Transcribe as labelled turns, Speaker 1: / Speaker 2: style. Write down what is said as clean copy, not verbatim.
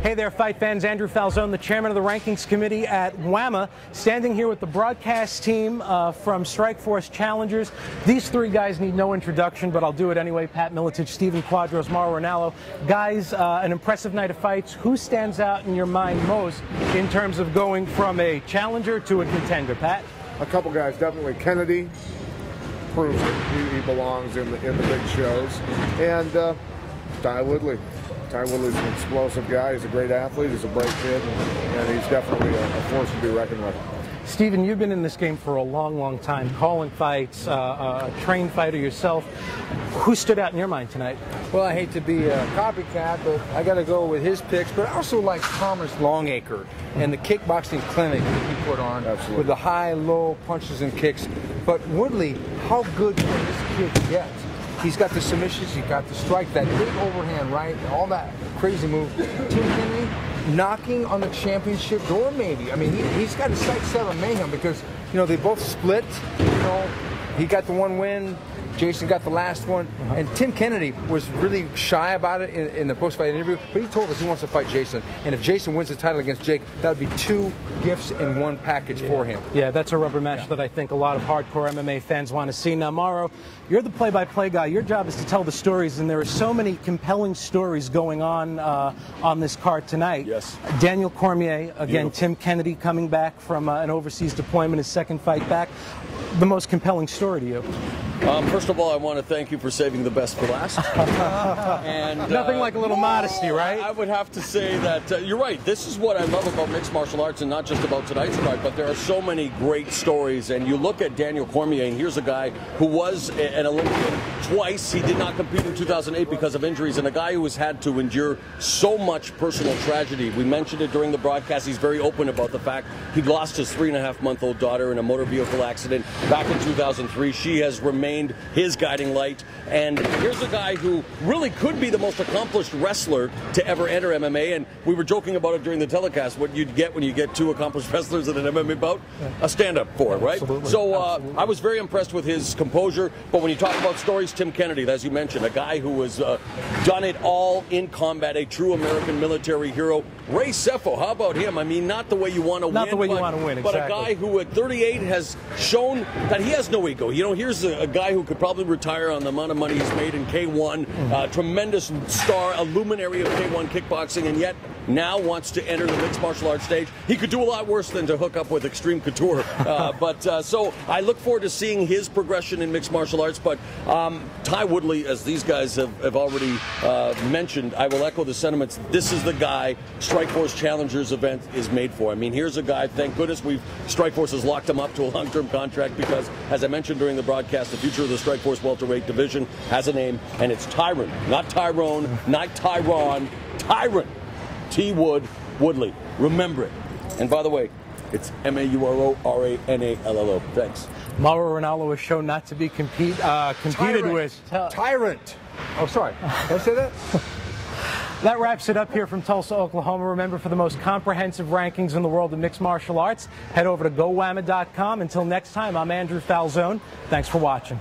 Speaker 1: Hey there, fight fans. Andrew Falzon, the chairman of the rankings committee at WAMMA, standing here with the broadcast team from Strikeforce Challengers. These three guys need no introduction, but I'll do it anyway. Pat Miletich, Quadros, Mauro Ranallo. Guys, an impressive night of fights. Who stands out in your mind most in terms of going from a challenger to a contender, Pat?
Speaker 2: A couple guys, definitely. Kennedy proves it. He belongs in the big shows. And Ty Woodley. Ty Woodley's an explosive guy. He's a great athlete. He's a bright kid, and he's definitely a force to be reckoned with.
Speaker 1: Stephen, you've been in this game for a long, long time, calling fights, a trained fighter yourself. Who stood out in your mind tonight?
Speaker 3: Well, I hate to be a copycat, but I got to go with his picks. But I also like Thomas Longacre and the kickboxing clinic that he put on.
Speaker 2: Absolutely. With
Speaker 3: the high, low punches and kicks. But Woodley, how good can this kid get? He's got the submissions, he's got the strike, that big overhand right, all that crazy move. Tim Kennedy knocking on the championship door, maybe. I mean, he's got to sight set on Mayhem because, you know, they both split. You know, he got the one win, Jason got the last one, and Tim Kennedy was really shy about it in the post-fight interview, but he told us he wants to fight Jason, and if Jason wins the title against Jake, that would be two gifts in one package for him.
Speaker 1: Yeah, that's a rubber match that I think a lot of hardcore MMA fans want to see. Now, Mauro, you're the play-by-play guy. Your job is to tell the stories, and there are so many compelling stories going on this card tonight.
Speaker 4: Yes.
Speaker 1: Daniel Cormier, again, Tim Kennedy coming back from an overseas deployment, his second fight back. The most compelling story to you?
Speaker 4: First of all, I want to thank you for saving the best for last.
Speaker 1: And nothing like a little modesty, right?
Speaker 4: I would have to say that you're right. This is what I love about mixed martial arts, and not just about tonight's fight, but there are so many great stories. And you look at Daniel Cormier, and here's a guy who was an Olympian twice. He did not compete in 2008 because of injuries, and a guy who has had to endure so much personal tragedy. We mentioned it during the broadcast. He's very open about the fact he lost his 3.5-month-old daughter in a motor vehicle accident back in 2003. She has remained his guiding light, and here's a guy who really could be the most accomplished wrestler to ever enter MMA, and we were joking about it during the telecast, what you'd get when you get two accomplished wrestlers in an MMA bout, a stand-up for it, right?
Speaker 1: Absolutely.
Speaker 4: So I was very impressed with his composure, but when you talk about stories, Tim Kennedy, as you mentioned, a guy who has done it all in combat, a true American military hero. Ray Sefo, how about him? I mean, not the way you want to win.
Speaker 1: Not the way you want to win, exactly.
Speaker 4: But a guy who at 38 has shown that he has no ego. You know, here's a guy who could probably retire on the amount of money he's made in K1, tremendous star, a luminary of K1 kickboxing, and yet now wants to enter the mixed martial arts stage. He could do a lot worse than to hook up with Extreme Couture. So I look forward to seeing his progression in mixed martial arts. But Ty Woodley, as these guys have already mentioned, I will echo the sentiments. This is the guy Strikeforce Challengers event is made for. I mean, here's a guy, thank goodness Strikeforce has locked him up to a long-term contract because, as I mentioned during the broadcast, the future of the Strikeforce welterweight division has a name, and it's Tyron. Not Tyrone, not Tyron, Tyron. Woodley. Remember it. And by the way, it's Mauroranallo. Thanks.
Speaker 1: Mauro Ranallo was shown not to be competed with.
Speaker 3: Tyrant. Oh, sorry. Did I say that?
Speaker 1: That wraps it up here from Tulsa, Oklahoma. Remember, for the most comprehensive rankings in the world of mixed martial arts, head over to GoWAMMA.com. Until next time, I'm Andrew Falzon. Thanks for watching.